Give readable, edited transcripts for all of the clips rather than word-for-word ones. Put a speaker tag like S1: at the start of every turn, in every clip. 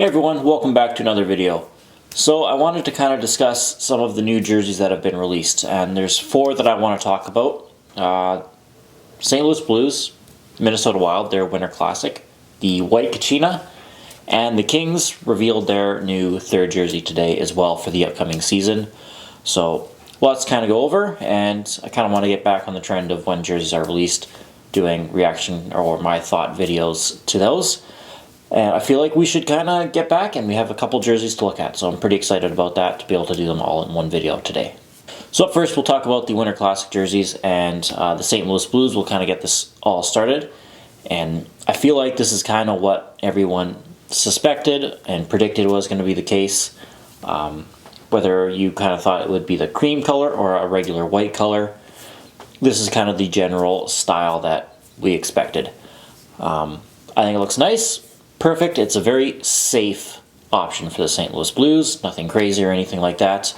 S1: Hey everyone, welcome back to another video. So I wanted to kind of discuss some of the new jerseys that have been released, and there's four that I want to talk about. St. Louis Blues, Minnesota Wild, their Winter Classic, the white Kachina, and the Kings revealed their new third jersey today as well for the upcoming season. So let's kind of go over, and I kind of want to get back on the trend of when jerseys are released, doing reaction or my thought videos to those. And I feel like we should kind of get back, and we have a couple jerseys to look at, so I'm pretty excited about that, to be able to do them all in one video today. So up first, we'll talk about the Winter Classic jerseys, and the St. Louis Blues will kind of get this all started. And I feel like this is kind of what everyone suspected and predicted was going to be the case. Whether you kind of thought it would be the cream color or a regular white color, this is kind of the general style that we expected. I think it looks nice. Perfect. It's a very safe option for the St. Louis Blues. Nothing crazy or anything like that.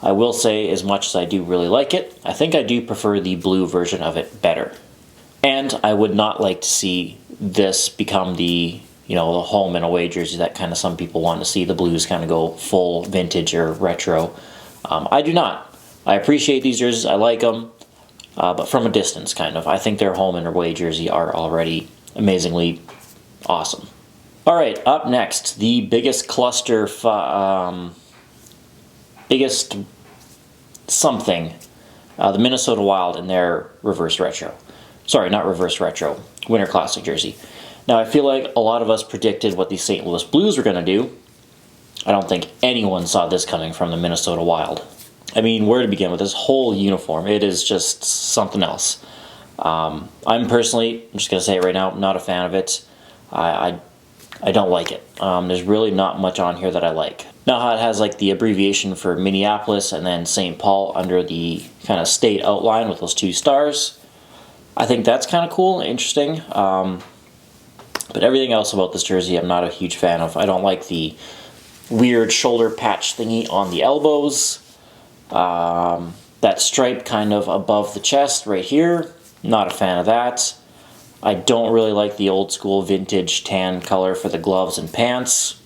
S1: I will say, as much as I do really like it, I think I do prefer the blue version of it better. And I would not like to see this become the home and away jersey that kind of some people want to see the Blues kind of go full vintage or retro. I do not. I appreciate these jerseys. I like them, but from a distance, kind of. I think their home and away jersey are already amazingly awesome. Alright, up next, the biggest cluster, biggest something, the Minnesota Wild in their reverse retro. Sorry, not reverse retro, Winter Classic jersey. Now, I feel like a lot of us predicted what the St. Louis Blues were going to do. I don't think anyone saw this coming from the Minnesota Wild. I mean, where to begin with this whole uniform? It is just something else. I'm personally, I'm just going to say it right now, not a fan of it. I don't like it. There's really not much on here that I like. Now how it has like the abbreviation for Minneapolis and then St. Paul under the kind of state outline with those two stars. I think that's kind of cool and interesting. But everything else about this jersey I'm not a huge fan of. I don't like the weird shoulder patch thingy on the elbows. That stripe kind of above the chest right here. Not a fan of that. I don't really like the old school vintage tan color for the gloves and pants.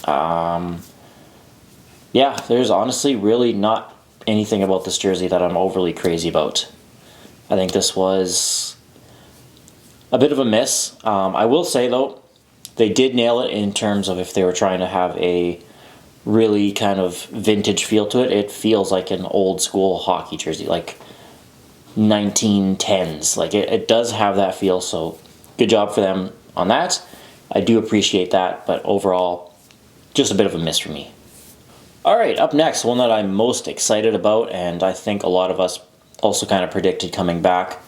S1: Yeah, there's honestly really not anything about this jersey that I'm overly crazy about. I think this was a bit of a miss. I will say though, they did nail it in terms of if they were trying to have a really kind of vintage feel to it. It feels like an old school hockey jersey, like 1910s. Like it does have that feel, so good job for them on that. I do appreciate that, but overall, just a bit of a miss for me. Alright, up next, one that I'm most excited about, and I think a lot of us also kind of predicted coming back,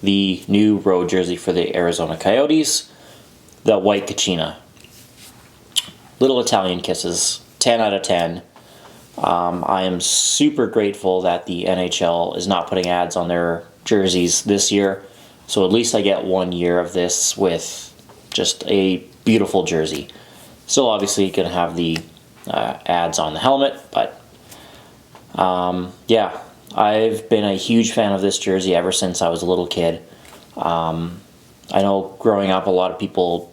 S1: the new road jersey for the Arizona Coyotes, the white Kachina. Little Italian kisses, 10 out of 10. I am super grateful that the NHL is not putting ads on their jerseys this year, so at least I get 1 year of this with just a beautiful jersey. Still obviously going to have the ads on the helmet, but yeah, I've been a huge fan of this jersey ever since I was a little kid. I know growing up a lot of people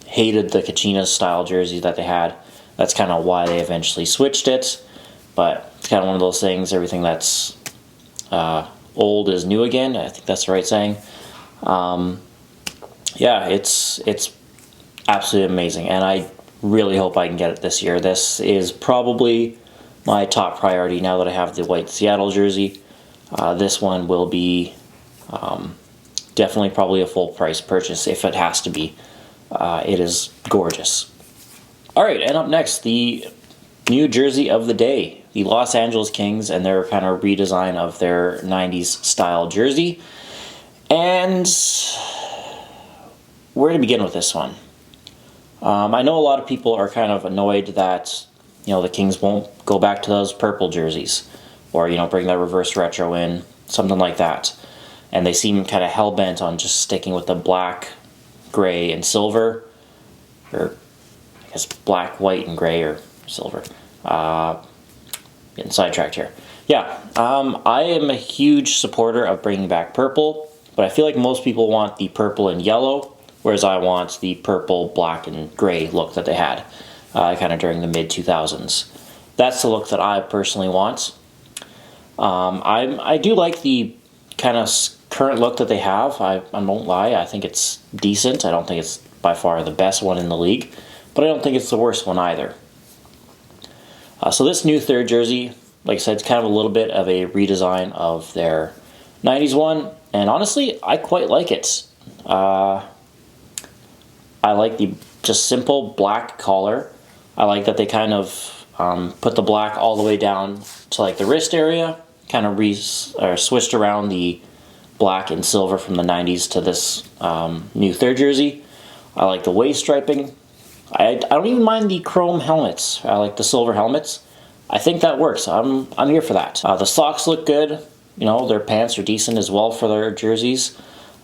S1: hated the Kachina style jersey that they had. That's kind of why they eventually switched it. But it's kind of one of those things, everything that's old is new again. I think that's the right saying. Yeah, it's absolutely amazing, and I really hope I can get it this year. This is probably my top priority now that I have the white Seattle jersey. This one will be definitely probably a full price purchase if it has to be. It is gorgeous. Alright, and up next, the new jersey of the day, the Los Angeles Kings and their kind of redesign of their 90s style jersey. And where to begin with this one? I know a lot of people are kind of annoyed that the Kings won't go back to those purple jerseys, or bring that reverse retro in, something like that. And they seem kind of hell-bent on just sticking with the black, gray, and silver, or I guess black, white, and gray, or silver. Getting sidetracked here. Yeah, I am a huge supporter of bringing back purple, but I feel like most people want the purple and yellow, whereas I want the purple, black, and gray look that they had. kind of during the mid-2000s. That's the look that I personally want. I do like the kind of current look that they have. I won't lie, I think it's decent. I don't think it's by far the best one in the league, but I don't think it's the worst one either. So this new third jersey, like I said, it's kind of a little bit of a redesign of their 90s one, and honestly, I quite like it. I like the just simple black collar. I like that they kind of put the black all the way down to like the wrist area, kind of switched around the black and silver from the 90s to this new third jersey. I like the waist striping. I don't even mind the chrome helmets. I like the silver helmets. I think that works. I'm here for that. The socks look good. You know, their pants are decent as well for their jerseys.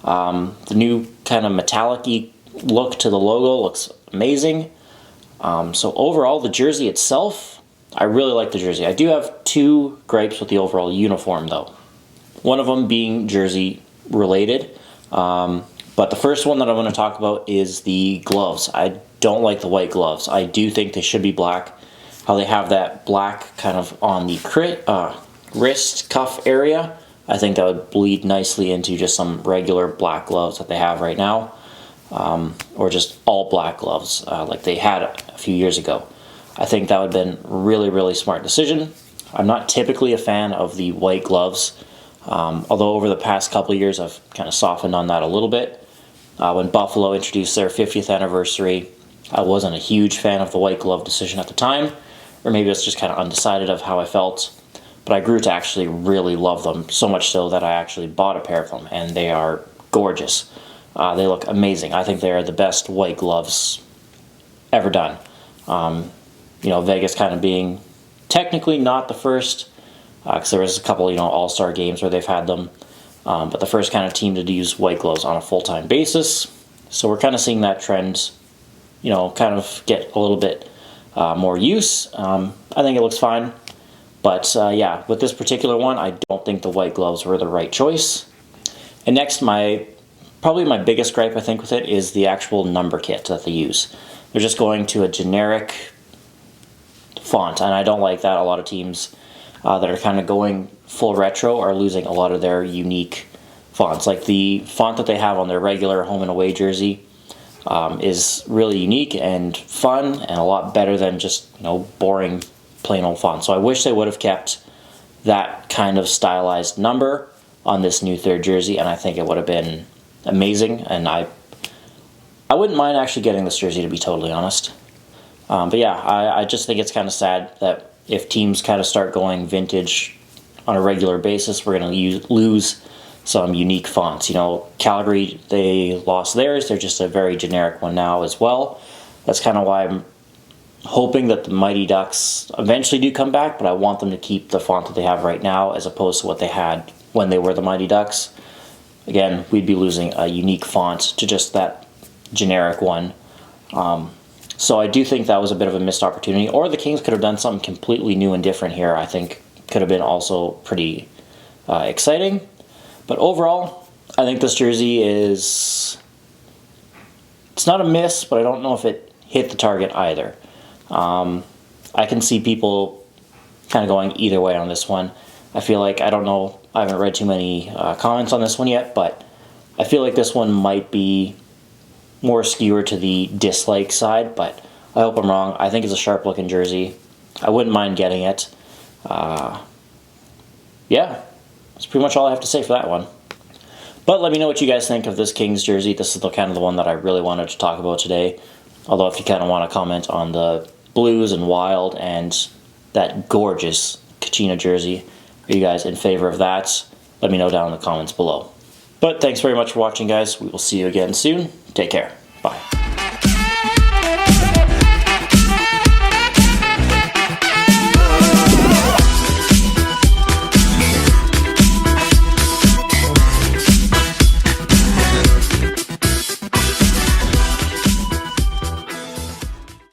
S1: The new kind of metallic-y look to the logo looks amazing. So overall, the jersey itself, I really like the jersey. I do have two gripes with the overall uniform, though. One of them being jersey related. But the first one that I want to talk about is the gloves. I don't like the white gloves. I do think they should be black. How they have that black kind of on the wrist cuff area, I think that would bleed nicely into just some regular black gloves that they have right now. Or just all black gloves like they had a few years ago. I think that would have been a really, really smart decision. I'm not typically a fan of the white gloves, although over the past couple of years I've kind of softened on that a little bit. When Buffalo introduced their 50th anniversary, I wasn't a huge fan of the white glove decision at the time, or maybe it's just kind of undecided of how I felt, but I grew to actually really love them, so much so that I actually bought a pair of them, and they are gorgeous. They look amazing. I think they are the best white gloves ever done. You know, Vegas kind of being technically not the first, because there was a couple, you know, all-star games where they've had them, but the first kind of team to use white gloves on a full-time basis. So we're kind of seeing that trend, you know, kind of get a little bit more use. I think it looks fine. But yeah, with this particular one, I don't think the white gloves were the right choice. And next, probably my biggest gripe, I think, with it is the actual number kit that they use. They're just going to a generic font, and I don't like that. A lot of teams that are kind of going full retro are losing a lot of their unique fonts. Like the font that they have on their regular home and away jersey is really unique and fun and a lot better than just, you know, boring plain old font. So I wish they would have kept that kind of stylized number on this new third jersey, and I think it would have been amazing. And I wouldn't mind actually getting this jersey, to be totally honest. But yeah, I just think it's kind of sad that if teams kind of start going vintage on a regular basis, we're going to lose some unique fonts. You know, Calgary, they lost theirs. They're just a very generic one now as well. That's kind of why I'm hoping that the Mighty Ducks eventually do come back, but I want them to keep the font that they have right now as opposed to what they had when they were the Mighty Ducks. Again, we'd be losing a unique font to just that generic one. So I do think that was a bit of a missed opportunity, or the Kings could have done something completely new and different here. I think could have been also pretty exciting. But overall, I think this jersey it's not a miss, but I don't know if it hit the target either. I can see people kind of going either way on this one. I feel like, I don't know, I haven't read too many comments on this one yet, but I feel like this one might be more skewered to the dislike side, but I hope I'm wrong. I think it's a sharp looking jersey. I wouldn't mind getting it. Yeah, that's pretty much all I have to say for that one. But let me know what you guys think of this Kings jersey. This is kind of the one that I really wanted to talk about today. Although if you kind of want to comment on the blues and wild and that gorgeous Kachina jersey, are you guys in favor of that? Let me know down in the comments below. But thanks very much for watching, guys. We will see you again soon. Take care.